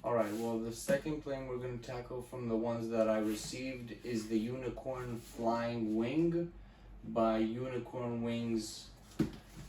Alright, well, the second plane we're going to tackle from the ones that I received is the Unicorn Flying Wing by Unicorn Wings.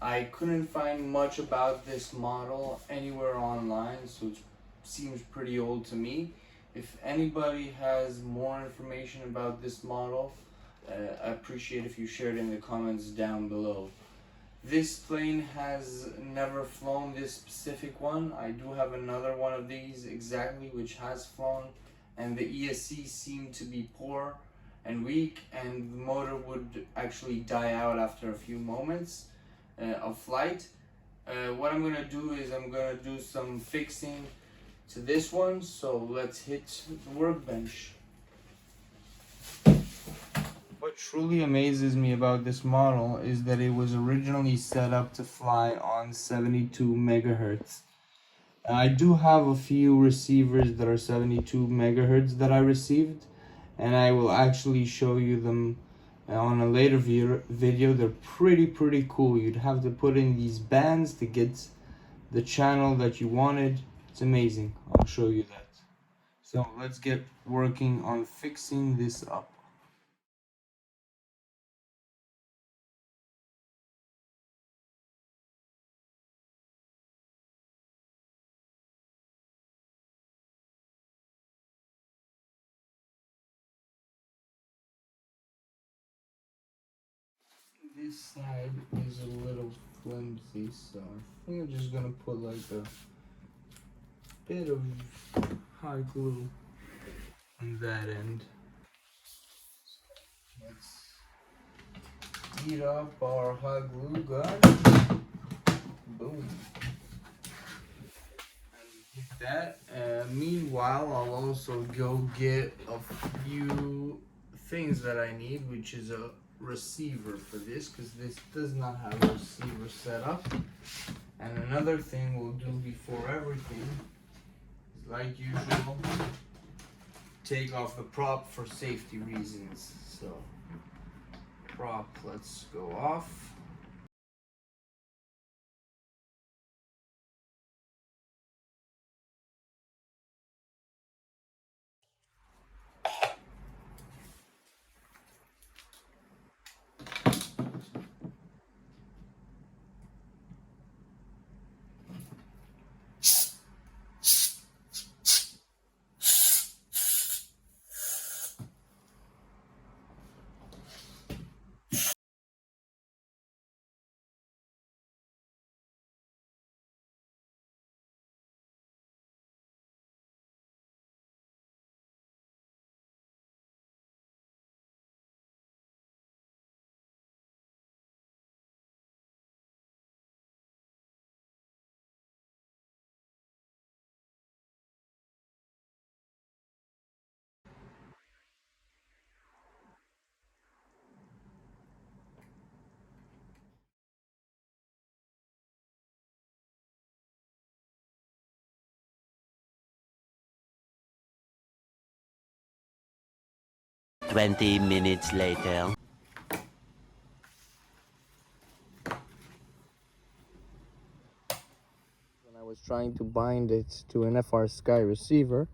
I couldn't find much about this model anywhere online, so it seems pretty old to me. If anybody has more information about this model, I appreciate if you share it in the comments down below. This plane has never flown this specific one. I do have another one of these exactly which has flown, and the ESC seemed to be poor and weak, and the motor would actually die out after a few moments of flight. What I'm gonna do is I'm gonna do some fixing to this one, so let's hit the workbench. What truly amazes me about this model is that it was originally set up to fly on 72 megahertz. I do have a few receivers that are 72 megahertz that I received, and I will actually show you them on a later video. They're pretty cool. You'd have to put in these bands to get the channel that you wanted. It's amazing. I'll show you that. So let's get working on fixing this up. This side is a little flimsy, so I think I'm just gonna put like a bit of hot glue on that end. So let's heat up our hot glue gun. Boom. And hit that. Meanwhile, I'll also go get a few things that I need, which is a receiver for this, because this does not have a receiver set up. And another thing we'll do before everything is, like usual, take off the prop for safety reasons. So prop, let's go off. Twenty minutes later. When I was trying to bind it to an FR Sky receiver,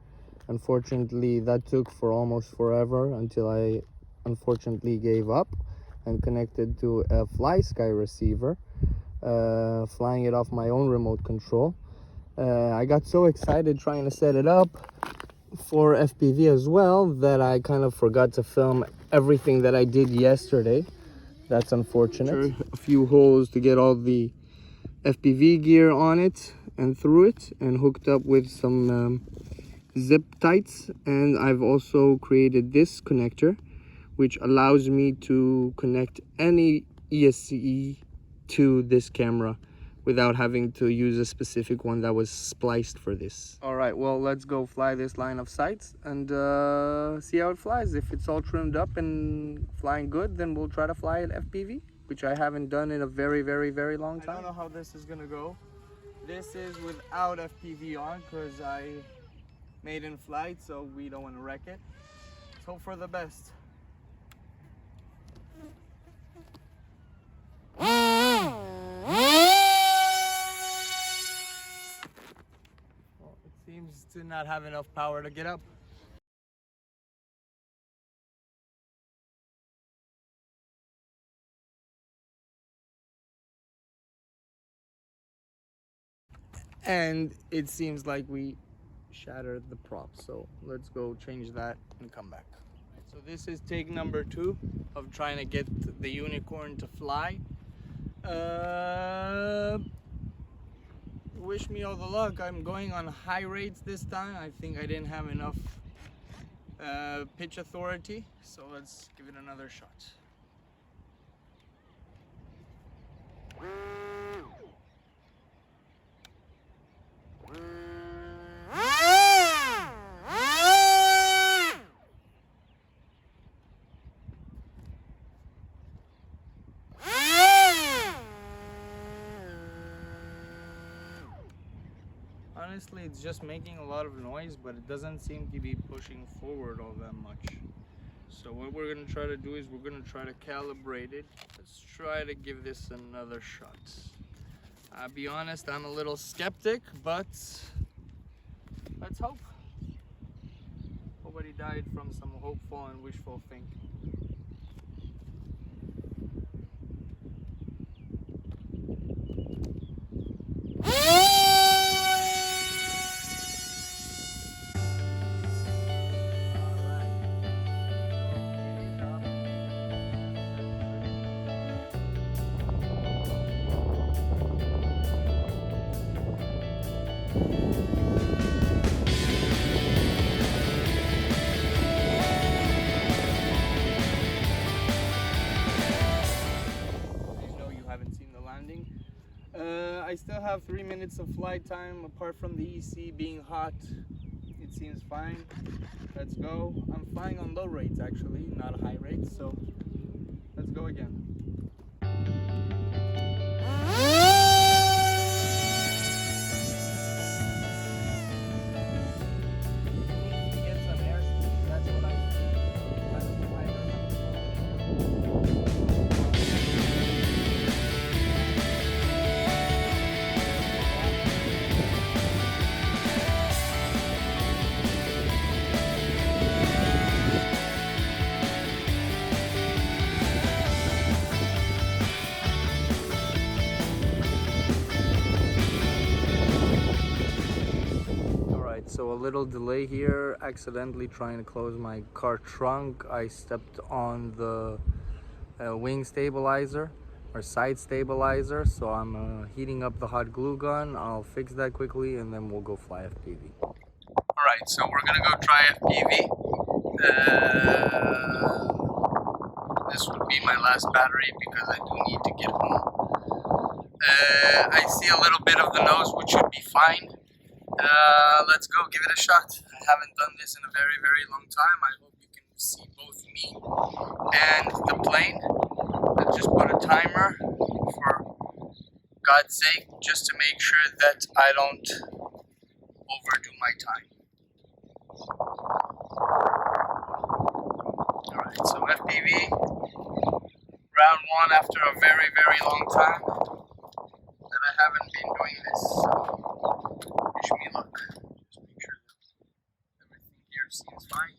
unfortunately that took for almost forever until I unfortunately gave up and connected to a Fly Sky receiver, flying it off my own remote control. I got so excited trying to set it up for FPV as well that I kind of forgot to film everything that I did yesterday. That's unfortunate. A few holes to get all the FPV gear on it and through it, and hooked up with some zip tights. And I've also created this connector which allows me to connect any ESC to this camera without having to use a specific one that was spliced for this. All right, well, let's go fly this line of sights and see how it flies. If it's all trimmed up and flying good, then we'll try to fly it FPV, which I haven't done in a very long time. I don't know how this is gonna go. This is without FPV on because I made in flight, so we don't want to wreck it. Let's hope for the best. Seems to not have enough power to get up. And it seems like we shattered the prop, so let's go change that and come back. So this is take number 2 of trying to get the Unicorn to fly. Wish me all the luck. I'm going on high rates this time. I think I didn't have enough pitch authority, so let's give it another shot. Honestly, it's just making a lot of noise, but it doesn't seem to be pushing forward all that much. So what we're going to try to do is we're going to try to calibrate it. Let's try to give this another shot. I'll be honest, I'm a little skeptic, but let's hope. Nobody died from some hopeful and wishful thinking. I still have 3 minutes of flight time. Apart from the EC being hot, it seems fine. Let's go. I'm flying on low rates actually, not high rates, so let's go again. So a little delay here, accidentally trying to close my car trunk. I stepped on the wing stabilizer or side stabilizer, so I'm heating up the hot glue gun. I'll fix that quickly and then we'll go fly FPV. Alright, so we're gonna go try FPV. This would be my last battery because I do need to get home. I see a little bit of the nose, which should be fine. Let's go, give it a shot. I haven't done this in a very, very long time. I hope you can see both me and the plane. Let's just put a timer for God's sake, just to make sure that I don't overdo my time. Alright, so FPV, round 1 after a very, very long time that I haven't been doing this. So wish me luck. Just make sure that everything here seems fine.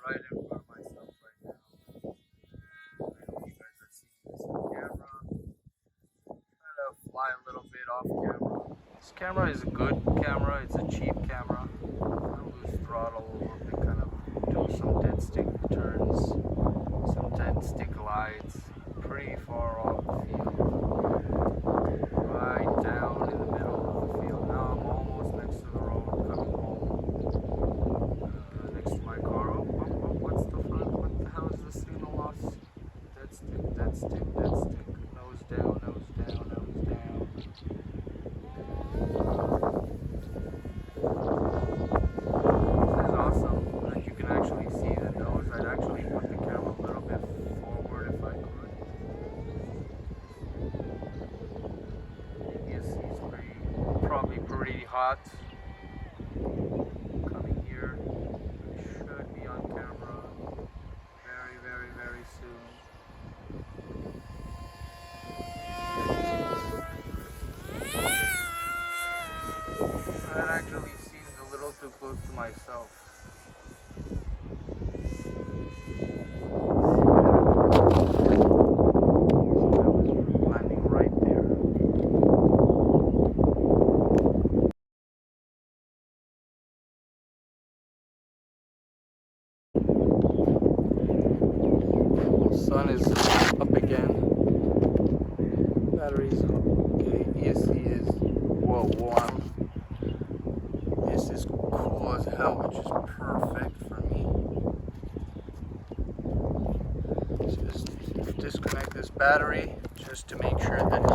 Right in front of myself right now. I hope you guys are seeing this on camera. Try to fly a little bit off camera. This camera is a good camera, it's a cheap camera. throttle a little bit, kind of do some dead stick turns, some dead stick glides, pretty far off the field, right down in the middle of the field. Now I'm almost next to the road, coming home, next to my car. Oh, what's the front? What the hell is the signal loss? Dead stick, dead stick, dead stick. Nose down, nose down, nose down. This is awesome. Like, you can actually see the nose. I'd actually put the camera a little bit forward if I could. Yes, he's probably pretty hot. Coming here. Should be on camera very, very, very soon. That actually seems a little too close to myself. Landing right there. Sun is up again. Batteries okay. ESC is warm. This is cool as hell, which is perfect for me. So just disconnect this battery just to make sure that it's